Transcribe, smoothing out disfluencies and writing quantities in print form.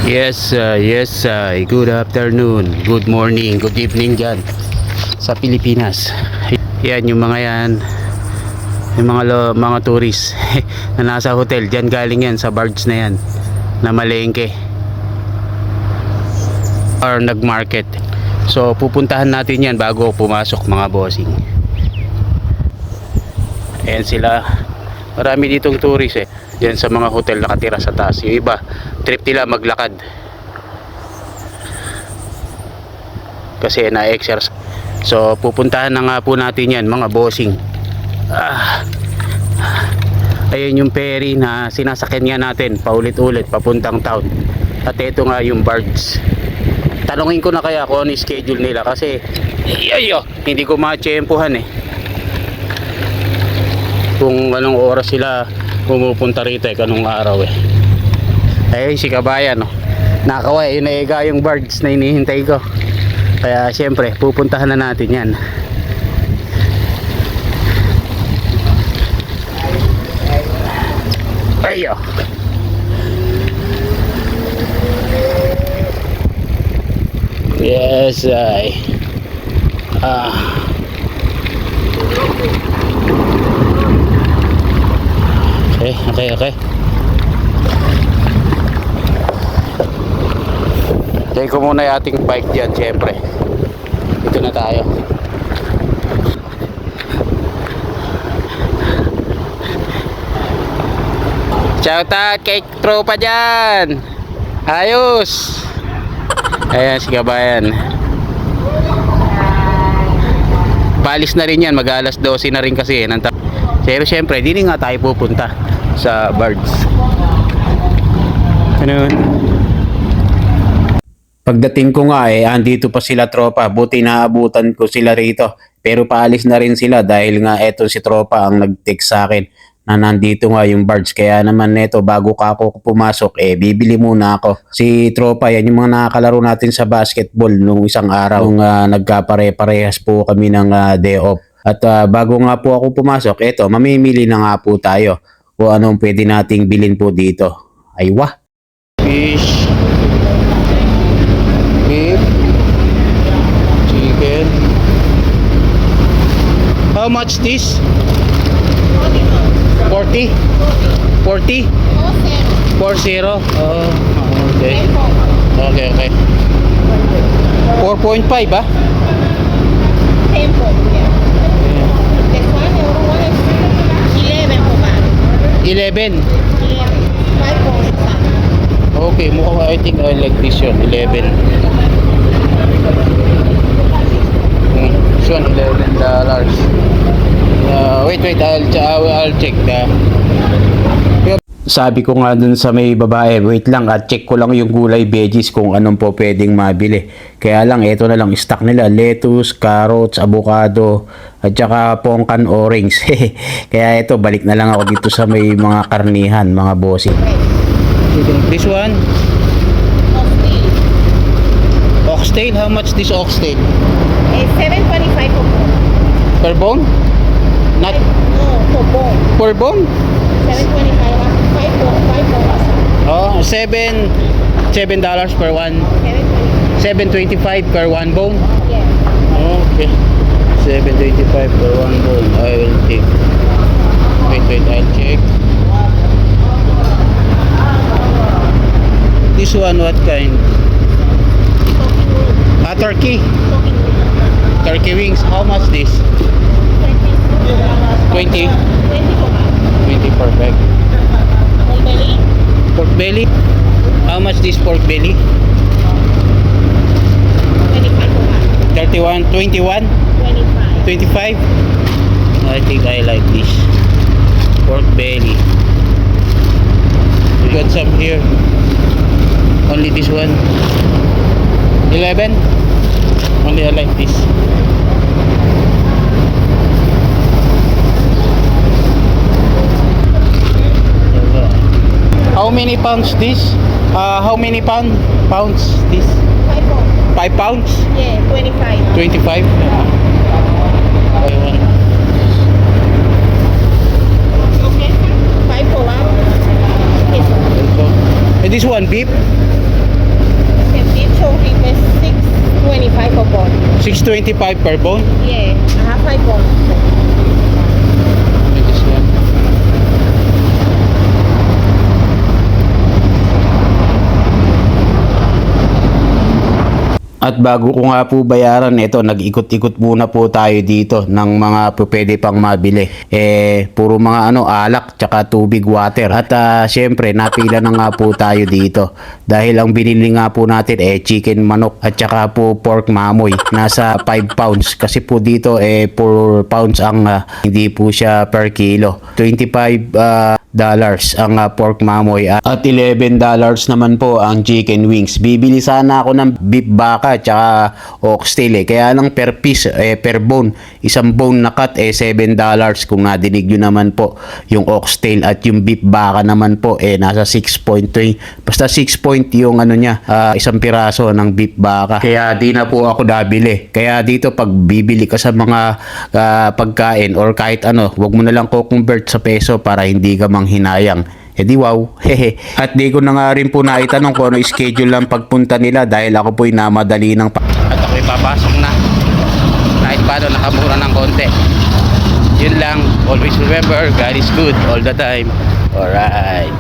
Good afternoon, good morning, good evening dyan sa Pilipinas. Yan yung mga yan, yung mga tourist na nasa hotel. Dyan galing yan sa barge na yan, na malengke or nagmarket. So pupuntahan natin yan bago pumasok mga bossing. Ayan sila, marami ditong tourist dyan sa mga hotel nakatira sa taas. Yung iba trip nila maglakad kasi na-exercise. So pupuntahan na nga po natin yan mga bossing. Ayun yung ferry na sinasakyan nga natin paulit-ulit papuntang town. At ito nga yung barge. Tanungin ko na kaya kung ano schedule nila kasi hindi ko ma-tsempuhan kung anong oras sila pumupunta rito anong araw Ayun si kabayan nakakaway yun na yung barge na hinihintay ko. Kaya syempre pupuntahan na natin yan. Ayo. Yes, Okay. Take ko muna yung ating bike dyan, syempre. Ito na tayo. Shout out kay tropa dyan. Ayos. Ayan si kabayan. Palis na rin yan, mag alas 12 na rin kasi pero syempre, di nga tayo pupunta sa barge. Ano? Pagdating ko nga andito pa sila tropa. Buti naabutan ko sila rito. Pero paalis na rin sila dahil nga eto si tropa ang nag-text sa akin na nandito nga yung barge. Kaya naman neto bago ka ako pumasok bibili muna ako. Si tropa yan yung mga nakakalaro natin sa basketball nung isang araw nung nagkapare-parehas po kami ng day off. At bago nga po ako pumasok, eto mamimili na nga po tayo kung anong pwede nating bilhin po dito. Aywa. Fish, beef, chicken. How much this? 40? 40? 40? Oh, okay. Okay. 4.5 ba? Tempo. This one, euro one is 11 po ba? 11? 5 po. Okay, mukhang I think I like this one, 11. This one, $11. Wait, I'll check Sabi ko nga dun sa may babae, wait lang at check ko lang yung gulay veggies kung anong po pwedeng mabili. Kaya lang, ito na lang stock nila, lettuce, carrots, avocado, at saka pongkan orange. Kaya ito, balik na lang ako dito sa may mga karnihan, mga bossing. This one? Oxtail. How much this oxtail? 7.25 po. Per bone? Not for bone. per bone? 7.25. 5 po. Oh, $7 per one. 7.25 per one bone. Yes. Okay. 7.25 per one bone. I will take. Wait, I'll check. This one, what kind? Turkey. Turkey wings. How much this? 20. 20 po. 20, perfect. Belly. Pork belly. How much this pork belly? 25 po. 31, 21, 25. 25. I think I like this pork belly. We got some here. Only this one. 11. Only I like this. How many pounds this? How many pounds this? 5 po. 5 pounds? Yeah, 25. 25? Ayun. Okay. 5 po. This one beef? It's 625 per bone. 625 per bone. Yeah, I have 5 bones. This one. At bago ko nga po bayaran ito, nag-ikot-ikot muna po tayo dito ng mga pwede pang mabili. Puro mga alak tsaka tubig, water. At syempre, napila na nga po tayo dito. Dahil ang binili nga po natin chicken manok at tsaka po pork mamoy. Nasa 5 pounds. Kasi po dito 4 pounds ang hindi po siya per kilo. 25 dollars ang pork mamoy at $11 naman po ang chicken wings. Bibili sana ako ng beef baka tsaka oxtail kaya lang per piece per bone, isang bone na cut $7 kung nadinig nyo naman po yung oxtail at yung beef baka naman po nasa 6.3 basta 6 point yung niya isang piraso ng beef baka kaya di na po ako nabili. Kaya dito pag bibili ka sa mga pagkain or kahit wag mo na lang ko-convert sa peso para hindi ka hinayang. Di wow. Hehe. At di ko na nga rin po naitanong kung ano schedule lang pagpunta nila dahil ako po'y namadali ng at ako'y papasok na. Kahit paano nakamura ng konti. Yun lang. Always remember, God is good all the time. Alright.